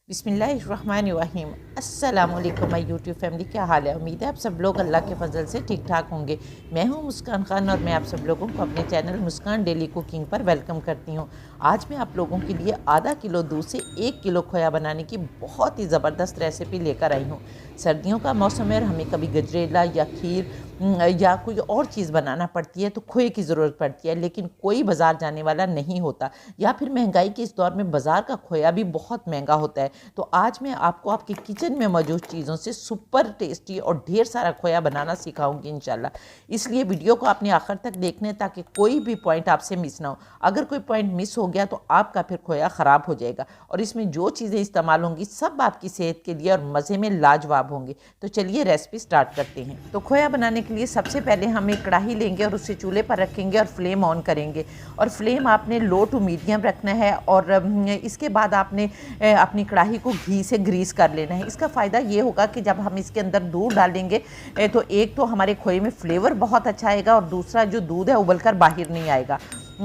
बिस्मिल्लाहिर्रहमानिर्रहीम। अस्सलामुअलैकुम my YouTube family, क्या हाल है। उम्मीद है आप सब लोग अल्लाह के फजल से ठीक ठाक होंगे। मैं हूं मुस्कान खान और मैं आप सब लोगों को अपने चैनल मुस्कान डेली कुकिंग पर वेलकम करती हूं। आज मैं आप लोगों के लिए आधा किलो दूध से 1 किलो खोया बनाने की बहुत ही ज़बरदस्त रेसिपी लेकर आई हूँ। सर्दियों का मौसम है और हमें कभी गजरेला या खीर या कोई और चीज़ बनाना पड़ती है तो खोए की ज़रूरत पड़ती है, लेकिन कोई बाज़ार जाने वाला नहीं होता, या फिर महंगाई के इस दौर में बाज़ार का खोया भी बहुत महंगा होता है। तो आज मैं आपको आपके किचन में मौजूद चीज़ों से सुपर टेस्टी और ढेर सारा खोया बनाना सिखाऊंगी इंशाल्लाह। इसलिए वीडियो को आपने आखिर तक देखना है ताकि कोई भी पॉइंट आपसे मिस ना हो। अगर कोई पॉइंट मिस हो गया तो आपका फिर खोया ख़राब हो जाएगा। और इसमें जो चीज़ें इस्तेमाल होंगी सब आपकी सेहत के लिए और मज़े में लाजवाब होंगे। तो चलिए रेसिपी स्टार्ट करते हैं। तो खोया बनाने के लिए सबसे पहले हम एक कढ़ाई लेंगे और उसे चूल्हे पर रखेंगे और फ्लेम ऑन करेंगे। और फ्लेम आपने लो टू मीडियम रखना है। और इसके बाद आपने अपनी कढ़ाई को घी से ग्रीस कर लेना है। इसका फ़ायदा ये होगा कि जब हम इसके अंदर दूध डालेंगे तो एक तो हमारे खोए में फ्लेवर बहुत अच्छा आएगा और दूसरा जो दूध है उबल कर बाहर नहीं आएगा।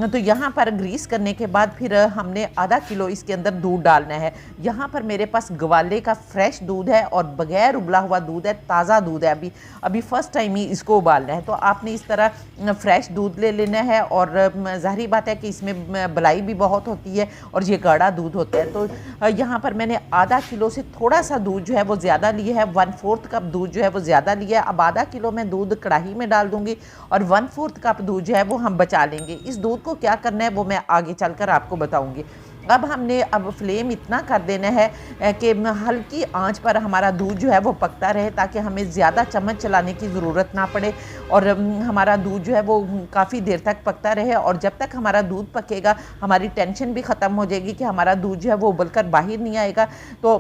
तो यहाँ पर ग्रीस करने के बाद फिर हमने आधा किलो इसके अंदर दूध डालना है। यहाँ पर मेरे पास ग्वाले का फ्रेश दूध है और बग़ैर उबला हुआ दूध है, ताज़ा दूध है। अभी फ़र्स्ट टाइम ही इसको उबालना है। तो आपने इस तरह फ्रेश दूध ले लेना है। और ज़ाहिर बात है कि इसमें बलाई भी बहुत होती है और ये गाढ़ा दूध होता है। तो यहाँ पर मैंने आधा किलो से थोड़ा सा दूध जो है वो ज़्यादा लिया है, 1/4 कप दूध जो है वो ज़्यादा लिया है। अब आधा किलो मैं दूध कढ़ाई में डाल दूँगी और 1/4 कप दूध जो है वो हम बचा लेंगे। इस दूध को क्या करना है वो मैं आगे चलकर आपको बताऊंगी। अब फ्लेम इतना कर देना है कि हल्की आंच पर हमारा दूध जो है वो पकता रहे, ताकि हमें ज़्यादा चम्मच चलाने की ज़रूरत ना पड़े और हमारा दूध जो है वो काफ़ी देर तक पकता रहे। और जब तक हमारा दूध पकेगा हमारी टेंशन भी ख़त्म हो जाएगी कि हमारा दूध जो है वो उबल कर बाहर नहीं आएगा। तो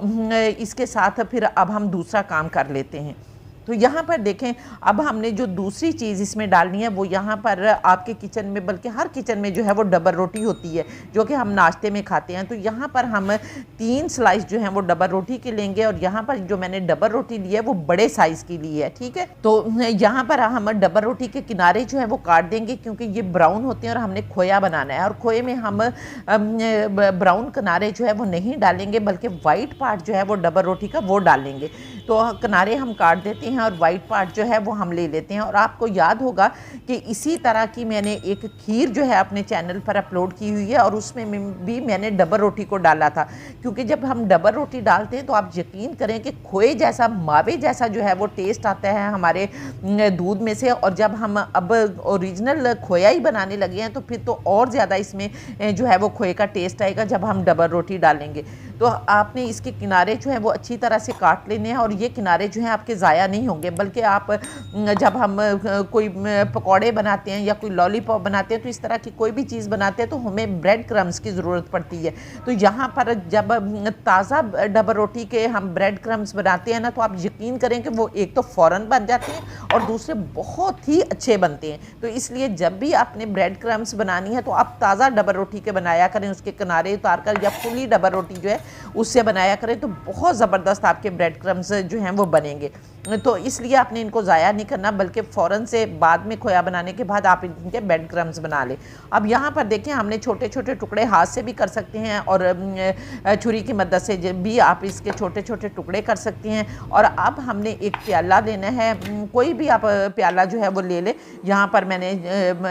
इसके साथ फिर अब हम दूसरा काम कर लेते हैं। तो यहाँ पर देखें, अब हमने जो दूसरी चीज़ इसमें डालनी है वो यहाँ पर आपके किचन में, बल्कि हर किचन में जो है वो डबल रोटी होती है, जो कि हम नाश्ते में खाते हैं। तो यहाँ पर हम 3 स्लाइस जो हैं वो डबल रोटी के लेंगे और यहाँ पर जो मैंने डबल रोटी ली है वो बड़े साइज़ की ली है, ठीक है। तो यहाँ पर हम डबल रोटी के किनारे जो है वो काट देंगे, क्योंकि ये ब्राउन होते हैं और हमने खोया बनाना है। और खोए में हम ब्राउन किनारे जो है वो नहीं डालेंगे, बल्कि वाइट पार्ट जो है वो डबल रोटी का वो डालेंगे। तो किनारे हम काट देते हैं और वाइट पार्ट जो है वो हम ले लेते हैं। और आपको याद होगा कि इसी तरह की मैंने एक खीर जो है अपने चैनल पर अपलोड की हुई है और उसमें भी मैंने डबल रोटी को डाला था। क्योंकि जब हम डबल रोटी डालते हैं तो आप यकीन करें कि खोए जैसा, मावे जैसा जो है वो टेस्ट आता है हमारे दूध में से। और जब हम अब ओरिजिनल खोया ही बनाने लगे हैं तो फिर तो और ज़्यादा इसमें जो है वो खोए का टेस्ट आएगा जब हम डबल रोटी डालेंगे। तो आपने इसके किनारे जो है वो अच्छी तरह से काट लेने हैं और ये किनारे जो हैं आपके ज़ाया नहीं होंगे, बल्कि आप जब हम कोई पकौड़े बनाते हैं या कोई लॉलीपॉप बनाते हैं तो इस तरह की कोई भी चीज़ बनाते हैं तो हमें ब्रेड क्रम्स की ज़रूरत पड़ती है। तो यहाँ पर जब ताज़ा डबल रोटी के हम ब्रेड क्रम्स बनाते हैं ना, तो आप यकीन करें कि वो एक तो फ़ौरन बन जाते हैं और दूसरे बहुत ही अच्छे बनते हैं। तो इसलिए जब भी आपने ब्रेड क्रम्स बनानी है तो आप ताज़ा डबल रोटी के बनाया करें, उसके किनारे उतार कर, या फुली डबल रोटी जो है उससे बनाया करें, तो बहुत ज़बरदस्त आपके ब्रेड क्रम्स जो हैं वो बनेंगे। तो इसलिए आपने इनको ज़ाया नहीं करना, बल्कि फ़ौरन से बाद में खोया बनाने के बाद आप इनके ब्रेड क्रम्स बना लें। अब यहाँ पर देखें, हमने छोटे छोटे टुकड़े हाथ से भी कर सकते हैं और छुरी की मदद से भी आप इसके छोटे छोटे टुकड़े कर सकते हैं। और अब हमने एक प्याला लेना है, कोई भी आप प्याला जो है वो ले लें। यहाँ पर मैंने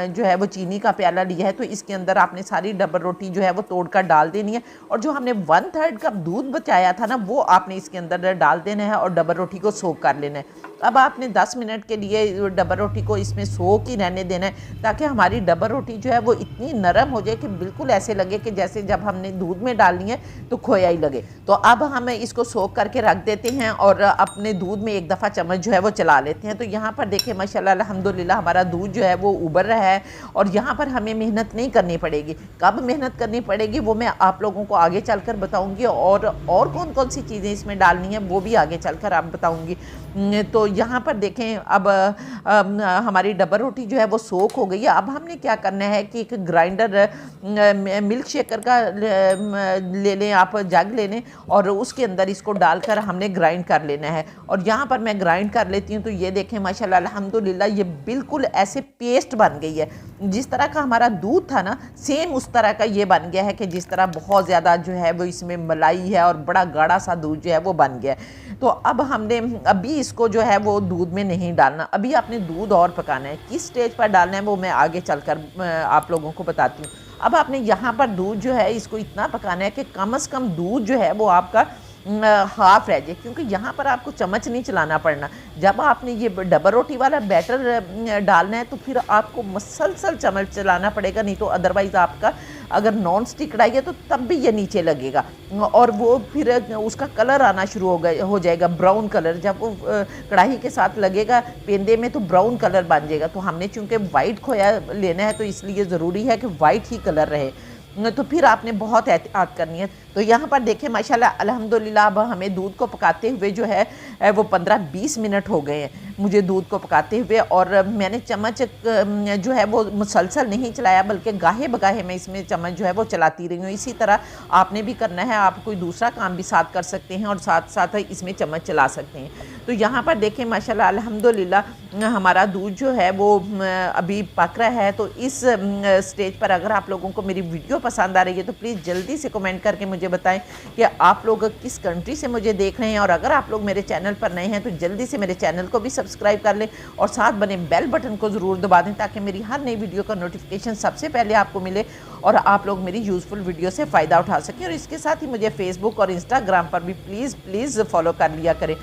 जो है वो चीनी का प्याला लिया है। तो इसके अंदर आपने सारी डबल रोटी जो है वो तोड़कर डाल देनी है और जो हमने 1/3 कप दूध बचाया था ना, वो आपने इसके अंदर डाल देना है और डबल रोटी को सोक कर लेना है। अब आपने 10 मिनट के लिए डबल रोटी को इसमें सोक ही रहने देना है, ताकि हमारी डबल रोटी जो है वो इतनी नरम हो जाए कि बिल्कुल ऐसे लगे कि जैसे जब हमने दूध में डालनी है तो खोया ही लगे। तो अब हम इसको सोक करके रख देते हैं और अपने दूध में एक दफ़ा चम्मच जो है वो चला लेते हैं। तो यहाँ पर देखें, माशाल्लाह अल्हम्दुलिल्लाह हमारा दूध जो है वो उबर रहा है और यहाँ पर हमें मेहनत नहीं करनी पड़ेगी। कब मेहनत करनी पड़ेगी वो मैं आप लोगों को आगे चलकर बताऊँगी, और कौन कौन सी चीज़ें इसमें डालनी है वो भी आगे चलकर आप बताऊँगी। तो यहाँ पर देखें अब हमारी डबल रोटी जो है वो सोख हो गई है। अब हमने क्या करना है कि एक ग्राइंडर मिल्क शेकर का ले लें, आप जग ले लें और उसके अंदर इसको डालकर हमने ग्राइंड कर लेना है। और यहाँ पर मैं ग्राइंड कर लेती हूँ। तो ये देखें माशाल्लाह अल्हम्दुलिल्लाह ये बिल्कुल ऐसे पेस्ट बन गई है। जिस तरह का हमारा दूध था ना, सेम उस तरह का ये बन गया है कि जिस तरह बहुत ज़्यादा जो है वो इसमें मलाई है और बड़ा गाढ़ा सा दूध जो है वो बन गया है। तो अब हमने अभी इसको जो है वो दूध में नहीं डालना, अभी आपने दूध और पकाना है। किस स्टेज पर डालना है वो मैं आगे चलकर आप लोगों को बताती हूँ। अब आपने यहाँ पर दूध जो है इसको इतना पकाना है कि कम से कम दूध जो है वो आपका हाफ रह जाए, क्योंकि यहाँ पर आपको चम्मच नहीं चलाना पड़ना। जब आपने ये डबल रोटी वाला बैटर डालना है तो फिर आपको मुसलसल चम्मच चलाना पड़ेगा, नहीं तो अदरवाइज़ आपका अगर नॉन स्टिक कढ़ाई है तो तब भी ये नीचे लगेगा और वो फिर उसका कलर आना शुरू हो जाएगा, ब्राउन कलर। जब वो कढ़ाई के साथ लगेगा पेंदे में तो ब्राउन कलर बन जाएगा। तो हमने चूँकि वाइट खोया लेना है तो इसलिए ज़रूरी है कि वाइट ही कलर रहे। तो फिर आपने बहुत एहतियात करनी है। तो यहाँ पर देखें माशाल्लाह अल्हम्दुलिल्लाह अब हमें दूध को पकाते हुए जो है वो 15-20 मिनट हो गए हैं मुझे दूध को पकाते हुए। और मैंने चम्मच जो है वो मुसलसल नहीं चलाया, बल्कि गाहे बगाहे मैं इसमें चम्मच जो है वो चलाती रही हूँ। इसी तरह आपने भी करना है, आप कोई दूसरा काम भी साथ कर सकते हैं और साथ साथ इसमें चम्मच चला सकते हैं। तो यहाँ पर देखें माशाल्लाह अल्हम्दुलिल्लाह हमारा दूध जो है वो अभी पक रहा है। तो इस स्टेज पर अगर आप लोगों को मेरी वीडियो पसंद आ रही है तो प्लीज़ जल्दी से कमेंट करके मुझे बताएं कि आप लोग किस कंट्री से मुझे देख रहे हैं। और अगर आप लोग मेरे चैनल पर नए हैं तो जल्दी से मेरे चैनल को भी सब्सक्राइब कर लें और साथ बने बेल बटन को ज़रूर दबा दें ताकि मेरी हर नई वीडियो का नोटिफिकेशन सबसे पहले आपको मिले और आप लोग मेरी यूज़फुल वीडियो से फ़ायदा उठा सकें। और इसके साथ ही मुझे फेसबुक और इंस्टाग्राम पर भी प्लीज़ फॉलो कर लिया करें।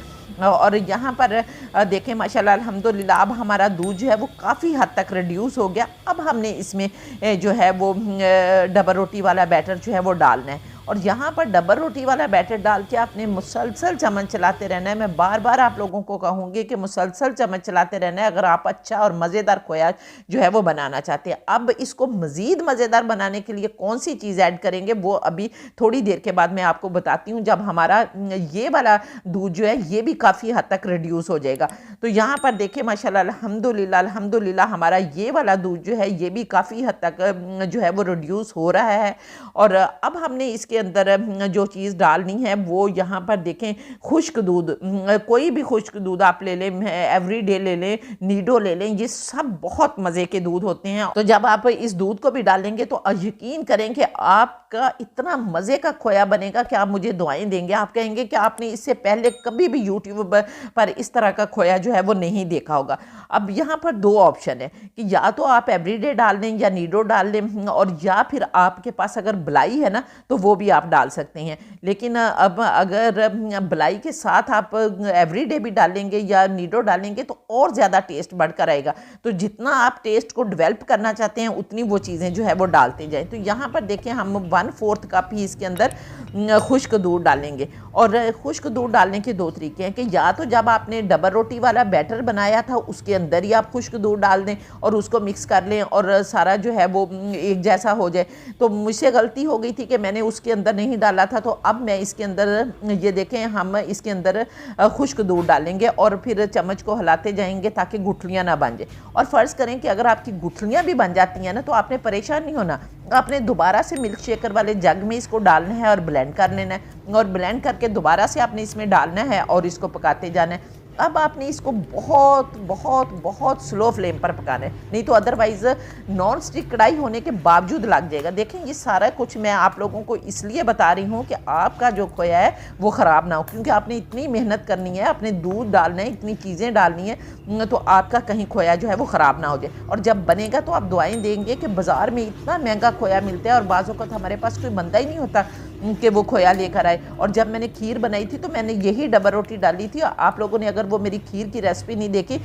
और यहाँ पर देखें माशाल्लाह अल्हम्दुलिल्लाह अब हमारा दूध जो है वो काफ़ी हद तक रिड्यूस हो गया। अब हमने इसमें जो है वो डबल रोटी वाला बैटर जो है वो डालना है। और यहाँ पर डबल रोटी वाला बैटर डाल के आपने मुसलसल चम्मच चलाते रहना है। मैं बार बार आप लोगों को कहूँगी कि मुसलसल चम्मच चलाते रहना है अगर आप अच्छा और मज़ेदार खोया जो है वो बनाना चाहते हैं। अब इसको मज़ीद मज़ेदार बनाने के लिए कौन सी चीज़ ऐड करेंगे वो अभी थोड़ी देर के बाद मैं आपको बताती हूँ, जब हमारा ये वाला दूध जो है ये भी काफ़ी हद तक रिड्यूस हो जाएगा। तो यहाँ पर देखें माशाल्लाह अल्हम्दुलिल्लाह हमारा ये वाला दूध जो है ये भी काफ़ी हद तक जो है वो रिड्यूस हो रहा है। और अब हमने इसके अंदर जो चीज़ डालनी है वो यहाँ पर देखें खुश्क दूध, कोई भी खुश्क दूध आप ले लें, एवरीडे ले लें, नीडो ले लें, ये सब बहुत मज़े के दूध होते हैं। तो जब आप इस दूध को भी डालेंगे तो यकीन करें कि आपका इतना मज़े का खोया बनेगा कि आप मुझे दुआएं देंगे। आप कहेंगे कि आपने इससे पहले कभी भी यूट्यूब पर इस तरह का खोया जो है वो नहीं देखा होगा। अब यहाँ पर दो ऑप्शन है कि या तो आप एवरीडे डाल लें या नीडो डाल लें, और या फिर आपके पास अगर बलाई है ना तो वो भी आप डाल सकते हैं। लेकिन अब अगर बलाई के साथ आप एवरीडे भी डालेंगे या नीडो डालेंगे तो और ज़्यादा टेस्ट बढ़कर आएगा। तो जितना आप टेस्ट को डेवलप करना चाहते हैं उतनी वो चीज़ें जो है वो डालते जाएं। तो यहाँ पर देखें हम 1/4 कप ही इसके अंदर खुश्क दूध डालेंगे। और खुश्क दूध डालने के दो तरीके हैं कि या तो जब आपने डबल रोटी वाला बैटर बनाया था उसके अंदर ही आप खुश्क दूध डाल दें और उसको मिक्स कर लें और सारा जो है वो एक जैसा हो जाए। तो मुझसे गलती हो गई थी कि मैंने उसके अंदर नहीं डाला था। तो अब मैं इसके अंदर ये देखें हम इसके अंदर खुश्क दूध डालेंगे और फिर चम्मच को हिलाते जाएंगे ताकि गुठलियाँ ना बन जाए। और फ़र्ज़ करें कि अगर आपकी गुठलियाँ भी बन जाती हैं ना तो आपने परेशान नहीं होना, आपने दोबारा से मिल्क शेकर वाले जग में इसको डालना है और ब्लेंड कर लेना है और ब्लेंड करके दोबारा से आपने इसमें डालना है और इसको पकाते जाना है। अब आपने इसको बहुत बहुत बहुत स्लो फ्लेम पर पकाना है, नहीं तो अदरवाइज़ नॉन स्टिक कढ़ाई होने के बावजूद लग जाएगा। देखें ये सारा कुछ मैं आप लोगों को इसलिए बता रही हूँ कि आपका जो खोया है वो ख़राब ना हो, क्योंकि आपने इतनी मेहनत करनी है, अपने दूध डालना है, इतनी चीज़ें डालनी है, तो आपका कहीं खोया जो है वो ख़राब ना हो जाए। और जब बनेगा तो आप दुआएं देंगे कि बाज़ार में इतना महंगा खोया मिलता है और बाज़ औक़ात हमारे पास कोई बंदा ही नहीं होता कि वो खोया लेकर आए। और जब मैंने खीर बनाई थी तो मैंने यही डबल रोटी डाली थी। आप लोगों ने अगर वो मेरी खीर की रेसिपी नहीं देखी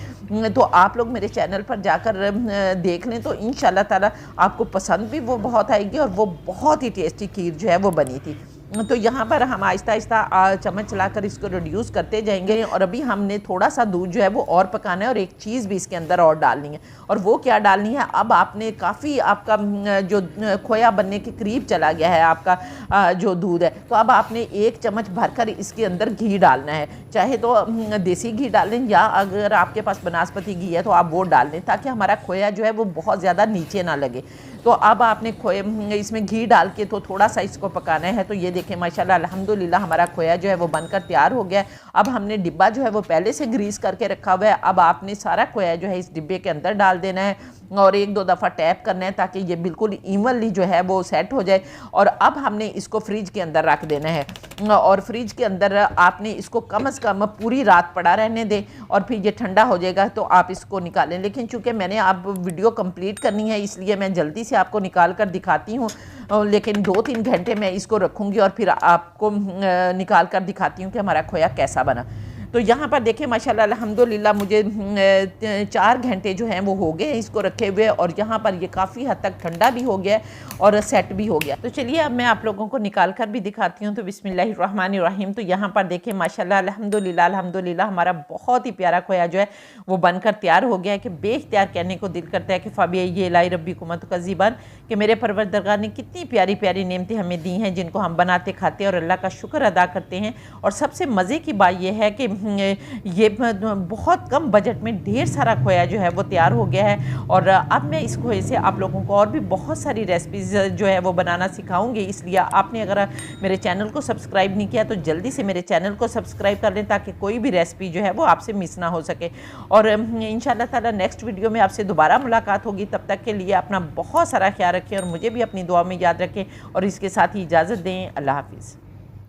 तो आप लोग मेरे चैनल पर जाकर देख लें, तो इंशाल्लाह ताला आपको पसंद भी वो बहुत आएगी और वो बहुत ही टेस्टी खीर जो है वो बनी थी। तो यहाँ पर हम आहिस्ता आहिस्ता चम्मच चलाकर इसको रिड्यूस करते जाएंगे। और अभी हमने थोड़ा सा दूध जो है वो और पकाना है और एक चीज़ भी इसके अंदर और डालनी है। और वो क्या डालनी है, अब आपने काफ़ी आपका जो खोया बनने के करीब चला गया है आपका जो दूध है, तो अब आपने 1 चम्मच भरकर इसके अंदर घी डालना है। चाहे तो देसी घी डालें या अगर आपके पास बनास्पति घी है तो आप वो डाल लें, ताकि हमारा खोया जो है वो बहुत ज़्यादा नीचे ना लगे। तो अब आपने खोए इसमें घी डाल के तो थोड़ा सा इसको पकाना है। तो ये देखें माशाल्लाह अल्हम्दुलिल्लाह हमारा खोया जो है वो बनकर तैयार हो गया है। अब हमने डिब्बा जो है वो पहले से ग्रीस करके रखा हुआ है। अब आपने सारा खोया जो है इस डिब्बे के अंदर डाल देना है और 1-2 दफ़ा टैप करना है, ताकि ये बिल्कुल इवनली जो है वो सेट हो जाए। और अब हमने इसको फ्रिज के अंदर रख देना है और फ्रिज के अंदर आपने इसको कम से कम पूरी रात पड़ा रहने दें और फिर ये ठंडा हो जाएगा तो आप इसको निकालें। लेकिन चूँकि मैंने अब वीडियो कंप्लीट करनी है इसलिए मैं जल्दी से आपको निकाल कर दिखाती हूँ, लेकिन 2-3 घंटे मैं इसको रखूँगी और फिर आपको निकाल कर दिखाती हूँ कि हमारा खोया कैसा बना। तो यहाँ पर देखें माशाल्लाह अल्हम्दुलिल्लाह मुझे 4 घंटे जो हैं वो हो गए इसको रखे हुए और यहाँ पर ये काफ़ी हद तक ठंडा भी हो गया और सेट भी हो गया। तो चलिए अब मैं आप लोगों को निकाल कर भी दिखाती हूँ। तो बिस्मिल्लाहिर्रहमानिर्रहीम। तो यहाँ पर देखें माशाल्लाह अल्हम्दुलिल्लाह हमारा बहुत ही प्यारा खोया जो है वो बनकर तैयार हो गया है कि बेख्तियार कहने को दिल करता है कि फ़ाबिया लाई रब्बी कुमत कज़ीबान, कि मेरे परवरदिगार ने कितनी प्यारी प्यारी नेमतें हमें दी हैं जिनको हम बनाते खाते और अल्लाह का शुक्र अदा करते हैं। और सबसे मज़े की बात यह है कि ये बहुत कम बजट में ढेर सारा खोया जो है वो तैयार हो गया है। और अब मैं इस खोए से आप लोगों को और भी बहुत सारी रेसिपीज़ जो है वो बनाना सिखाऊंगी। इसलिए आपने अगर मेरे चैनल को सब्सक्राइब नहीं किया तो जल्दी से मेरे चैनल को सब्सक्राइब कर लें, ताकि कोई भी रेसिपी जो है वो आपसे मिस ना हो सके। और इंशाल्लाह ताला नेक्स्ट वीडियो में आपसे दोबारा मुलाकात होगी। तब तक के लिए अपना बहुत सारा ख्याल रखें और मुझे भी अपनी दुआ में याद रखें और इसके साथ ही इजाज़त दें। अल्लाह हाफिज़।